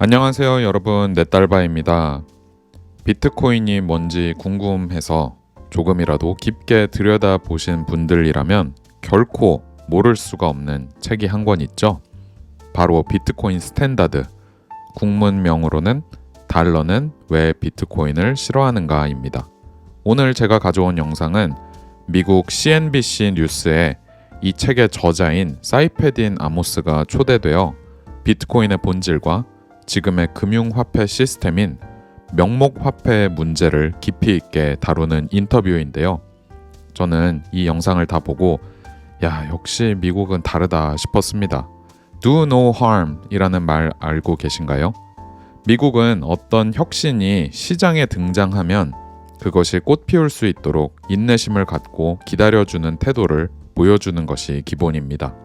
안녕하세요 여러분, 넷달바입니다. 비트코인이 뭔지 궁금해서 조금이라도 깊게 들여다보신 분들이라면 결코 모를 수가 없는 책이 한 권 있죠. 바로 비트코인 스탠다드, 국문명으로는 달러는 왜 비트코인을 싫어하는가입니다. 오늘 제가 가져온 영상은 미국 CNBC 뉴스에 이 책의 저자인 사이페딘 아모스가 초대되어 비트코인의 본질과 지금의 금융화폐 시스템인 명목화폐의 문제를 깊이 있게 다루는 인터뷰인데요. 저는 이 영상을 다 보고 역시 미국은 다르다 싶었습니다. Do no harm 이라는 말 알고 계신가요? 미국은 어떤 혁신이 시장에 등장하면 그것이 꽃 피울 수 있도록 인내심을 갖고 기다려주는 태도를 보여주는 것이 기본입니다.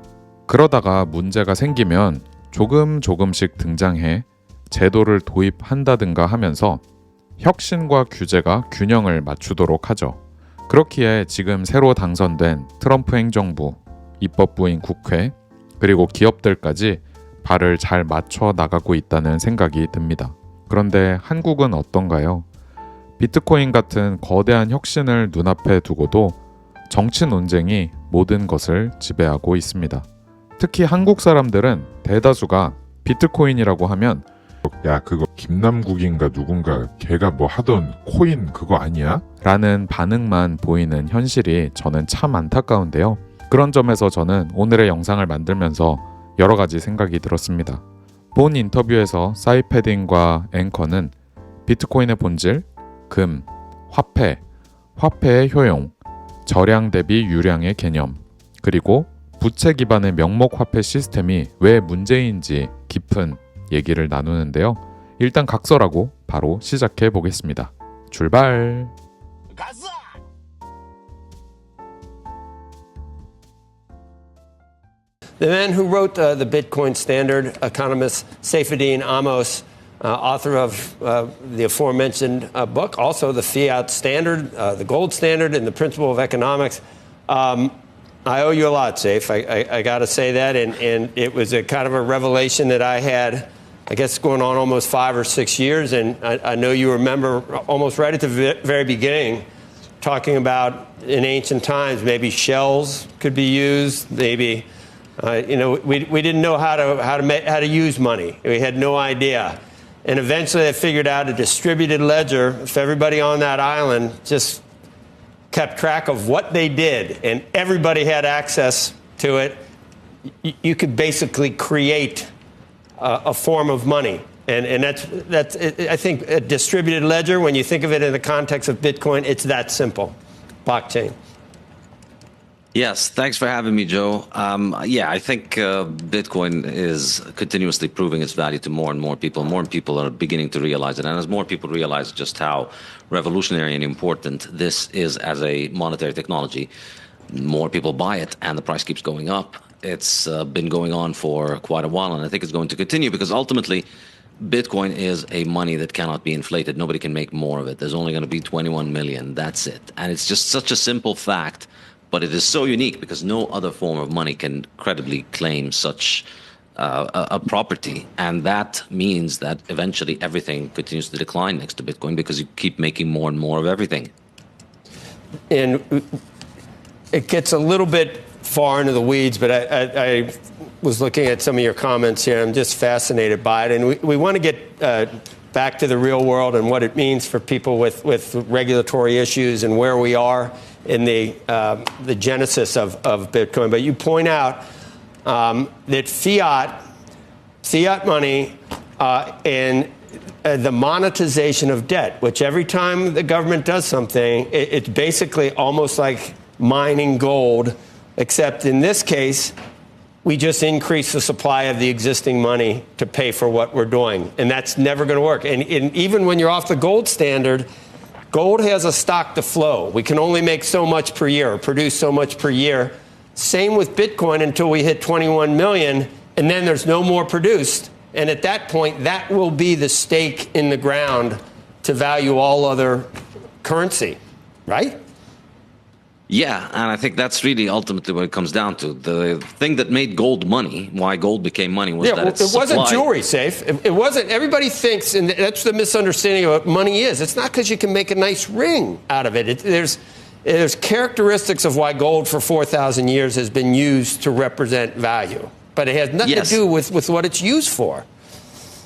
그러다가 문제가 생기면 조금씩 등장해 제도를 도입한다든가 하면서 혁신과 규제가 균형을 맞추도록 하죠. 그렇기에 지금 새로 당선된 트럼프 행정부, 입법부인 국회, 그리고 기업들까지 발을 잘 맞춰 나가고 있다는 생각이 듭니다. 그런데 한국은 어떤가요? 비트코인 같은 거대한 혁신을 눈앞에 두고도 정치 논쟁이 모든 것을 지배하고 있습니다. 특히 한국 사람들은 대다수가 비트코인이라고 하면 그거 김남국인가 누군가 걔가 뭐 하던 코인 그거 아니야? 라는 반응만 보이는 현실이 저는 참 안타까운데요. 그런 점에서 저는 오늘의 영상을 만들면서 여러 가지 생각이 들었습니다. 본 인터뷰에서 사이패딩과 앵커는 비트코인의 본질, 금, 화폐의 효용, 저량 대비 유량의 개념, 그리고 부채 기반의 명목화폐 시스템이 왜 문제인지 깊은 얘기를 나누는데요. 일단 각설하고 바로 시작해 보겠습니다. 출발! The man who wrote the Bitcoin Standard, economist Saifedean Amos, author of the aforementioned book, also the Fiat Standard, the Gold Standard, and the Principle of Economics. I owe you a lot, Saif. I got to say that, and it was a kind of a revelation that I had, I guess, going on almost 5 or 6 years, and I know you remember almost right at the very beginning talking about in ancient times maybe shells could be used, maybe. We didn't know how to use money. We had no idea. And eventually they figured out a distributed ledger. If everybody on that island just kept track of what they did and everybody had access to it, you could basically create a form of money. And that's I think a distributed ledger, when you think of it in the context of Bitcoin, it's that simple. Blockchain. Yes, thanks for having me, Joe. I think Bitcoin is continuously proving its value to more and more people. More people are beginning to realize it. And as more people realize just how revolutionary and important this is as a monetary technology, more people buy it and the price keeps going up. It's been going on for quite a while, and I think it's going to continue because ultimately Bitcoin is a money that cannot be inflated. Nobody can make more of it. There's only going to be 21 million. That's it. And it's just such a simple fact. But it is so unique because no other form of money can credibly claim such a property. And that means that eventually everything continues to decline next to Bitcoin because you keep making more and more of everything. And it gets a little bit far into the weeds, but I was looking at some of your comments here. I'm just fascinated by it. And we want to get back to the real world and what it means for people with regulatory issues and where we are in the genesis of Bitcoin. But you point out that fiat money and the monetization of debt, which every time the government does something, it's basically almost like mining gold, except in this case, we just increase the supply of the existing money to pay for what we're doing. And that's never going to work. And even when you're off the gold standard, gold has a stock to flow. We can only make so much per year, or produce so much per year. Same with Bitcoin until we hit 21 million, and then there's no more produced. And at that point, that will be the stake in the ground to value all other currency, right? Yeah, and I think that's really ultimately what it comes down to. The thing that made gold money, why gold became money, was that its it wasn't supply. jewelry, Safe. It wasn't. Everybody thinks, and that's the misunderstanding of what money is. It's not because you can make a nice ring out of it. There's characteristics of why gold for 4,000 years has been used to represent value, but it has nothing Yes. to do with what it's used for.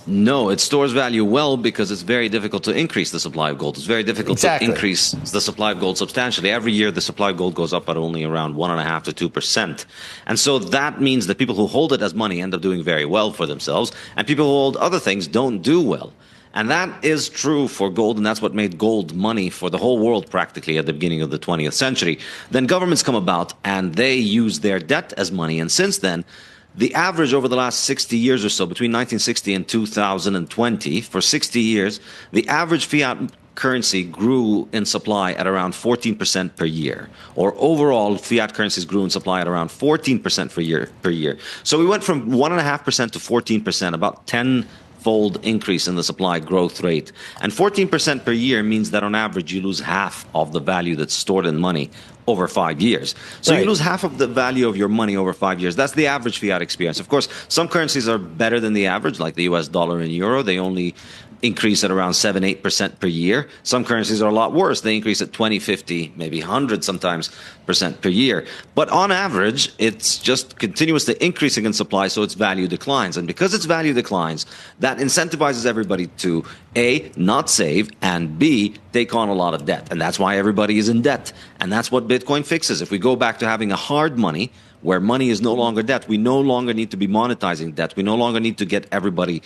No, it stores value well because it's very difficult to increase the supply of gold. It's very difficult Exactly. to increase the supply of gold substantially. Every year, the supply of gold goes up at only around 1.5% to 2%. And so that means that people who hold it as money end up doing very well for themselves, and people who hold other things don't do well. And that is true for gold, and that's what made gold money for the whole world practically at the beginning of the 20th century. Then governments come about, and they use their debt as money. And since then, the average over the last 60 years or so, between 1960 and 2020, for 60 years, the average fiat currency grew in supply at around 14% per year. Or overall, fiat currencies grew in supply at around 14% per year. So we went from 1.5% to 14%, about 10-fold increase in the supply growth rate. And 14% per year means that on average, you lose half of the value that's stored in money over 5 years. So Right. you lose half of the value of your money over 5 years. That's the average fiat experience. Of course, some currencies are better than the average, like the US dollar and euro. They only increase at around 7-8% per year. Some currencies are a lot worse. They increase at 20, 50, maybe 100 sometimes percent per year. But on average, it's just continuously increasing in supply, so its value declines. And because its value declines, that incentivizes everybody to A, not save, and B, take on a lot of debt. And that's why everybody is in debt. And that's what Bitcoin fixes. If we go back to having a hard money, where money is no longer debt, we no longer need to be monetizing debt. We no longer need to get everybody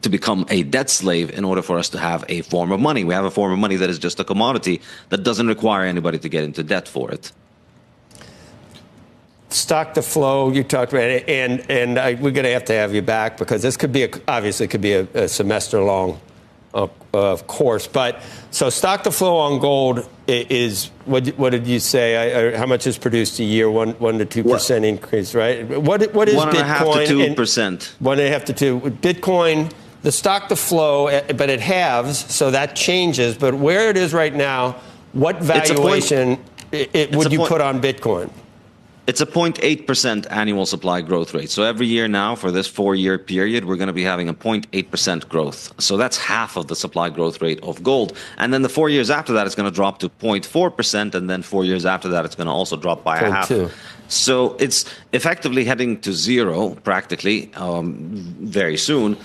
to become a debt slave in order for us to have a form of money. We have a form of money that is just a commodity that doesn't require anybody to get into debt for it. Stock to flow, you talked about it, and we're going to have you back because this could be obviously could be a semester long course. But so stock to flow on gold is what did you say? How much is produced a year? 1 to 2% increase, right? What is 1.5% Bitcoin? to 2%. 1.5 to 2. Bitcoin, the stock to flow, but it halves, so that changes. But where it is right now, what valuation would you put on Bitcoin? It's a 0.8% annual supply growth rate. So every year now for this 4-year period, we're going to be having a 0.8% growth. So that's half of the supply growth rate of gold. And then the 4 years after that, it's going to drop to 0.4%. And then 4 years after that, it's going to also drop by a half. So it's effectively heading to zero practically very soon.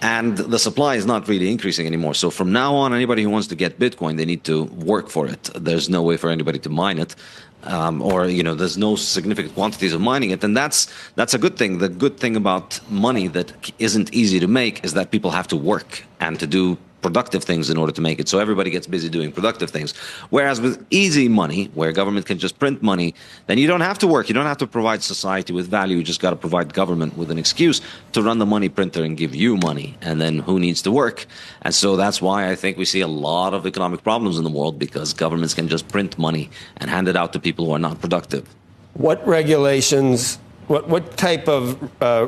And the supply is not really increasing anymore. So from now on, anybody who wants to get Bitcoin, they need to work for it. There's no way for anybody to mine it. There's no significant quantities of mining it. And that's a good thing. The good thing about money that isn't easy to make is that people have to work and to do productive things in order to make it. So everybody gets busy doing productive things. Whereas with easy money, where government can just print money, then you don't have to work. You don't have to provide society with value. You just got to provide government with an excuse to run the money printer and give you money. And then who needs to work? And so that's why I think we see a lot of economic problems in the world, because governments can just print money and hand it out to people who are not productive. What regulations, what type of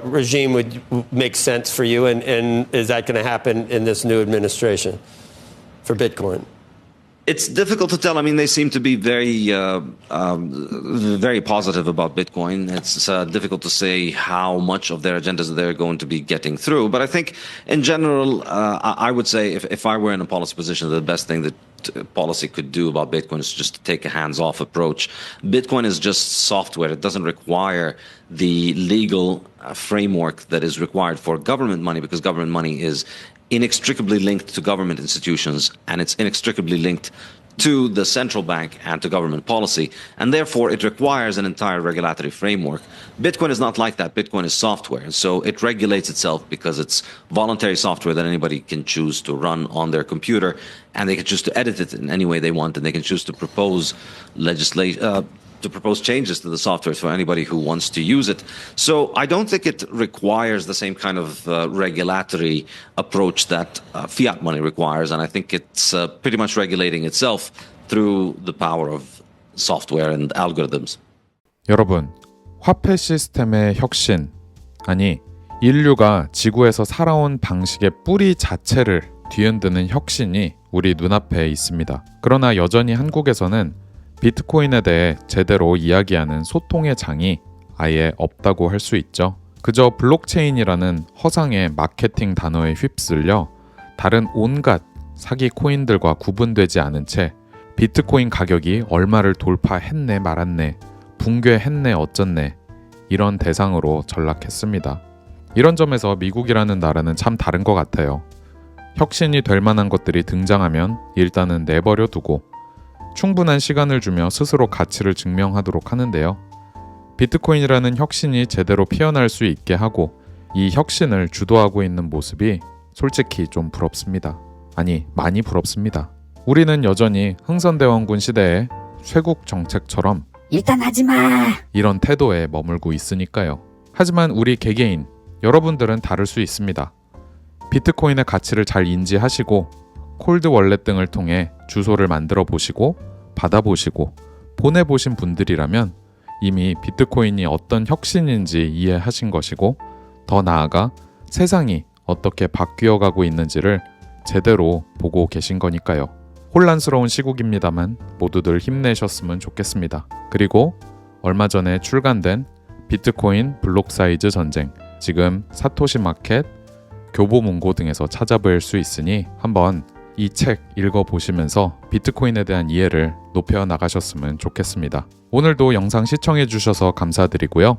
regime would make sense for you, and is that going to happen in this new administration for Bitcoin? It's difficult to tell. I mean, they seem to be very positive about Bitcoin. It's difficult to say how much of their agendas they're going to be getting through. But I think, in general, I would say if I were in a policy position, the best thing that policy could do about Bitcoin is just to take a hands-off approach. Bitcoin is just software. It doesn't require the legal framework that is required for government money, because government money is inextricably linked to government institutions, and it's inextricably linked to the central bank and to government policy, and therefore it requires an entire regulatory framework. Bitcoin is not like that. Bitcoin is software, and so it regulates itself because it's voluntary software that anybody can choose to run on their computer, and they can choose to edit it in any way they want, and they can choose to propose changes to the software for anybody who wants to use it. So I don't think it requires the same kind of regulatory approach that fiat money requires, and I think it's pretty much regulating itself through the power of software and algorithms. 여러분, 화폐 시스템의 혁신, 아니 인류가 지구에서 살아온 방식의 뿌리 자체를 뒤흔드는 혁신이 우리 눈앞에 있습니다. 그러나 여전히 한국에서는 비트코인에 대해 제대로 이야기하는 소통의 장이 아예 없다고 할 수 있죠. 그저 블록체인이라는 허상의 마케팅 단어에 휩쓸려 다른 온갖 사기 코인들과 구분되지 않은 채 비트코인 가격이 얼마를 돌파했네 말았네, 붕괴했네 어쩌네 이런 대상으로 전락했습니다. 이런 점에서 미국이라는 나라는 참 다른 것 같아요. 혁신이 될 만한 것들이 등장하면 일단은 내버려 두고 충분한 시간을 주며 스스로 가치를 증명하도록 하는데요. 비트코인이라는 혁신이 제대로 피어날 수 있게 하고 이 혁신을 주도하고 있는 모습이 솔직히 좀 부럽습니다. 아니, 많이 부럽습니다. 우리는 여전히 흥선대원군 시대의 쇄국 정책처럼 일단 하지마. 이런 태도에 머물고 있으니까요. 하지만 우리 개개인, 여러분들은 다를 수 있습니다. 비트코인의 가치를 잘 인지하시고 콜드 월렛 등을 통해 주소를 만들어 보시고 받아보시고 보내보신 분들이라면 이미 비트코인이 어떤 혁신인지 이해하신 것이고 더 나아가 세상이 어떻게 바뀌어가고 있는지를 제대로 보고 계신 거니까요. 혼란스러운 시국입니다만 모두들 힘내셨으면 좋겠습니다. 그리고 얼마 전에 출간된 비트코인 블록 사이즈 전쟁, 지금 사토시 마켓, 교보문고 등에서 찾아볼 수 있으니 한번 이 책 읽어보시면서 비트코인에 대한 이해를 높여나가셨으면 좋겠습니다. 오늘도 영상 시청해주셔서 감사드리고요.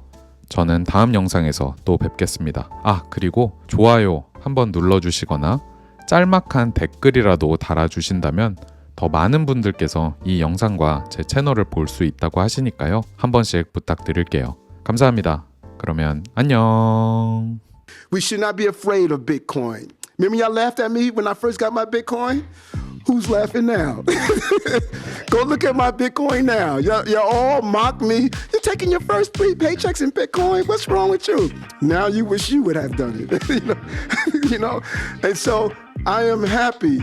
저는 다음 영상에서 또 뵙겠습니다. 그리고 좋아요 한번 눌러주시거나 짤막한 댓글이라도 달아주신다면 더 많은 분들께서 이 영상과 제 채널을 볼 수 있다고 하시니까요. 한 번씩 부탁드릴게요. 감사합니다. 그러면 안녕. We should not be afraid of Bitcoin. Remember y'all laughed at me when I first got my Bitcoin? Who's laughing now? Go look at my Bitcoin now. Y'all all mock me. You're taking your first 3 paychecks in Bitcoin. What's wrong with you? Now you wish you would have done it. you know? And so I am happy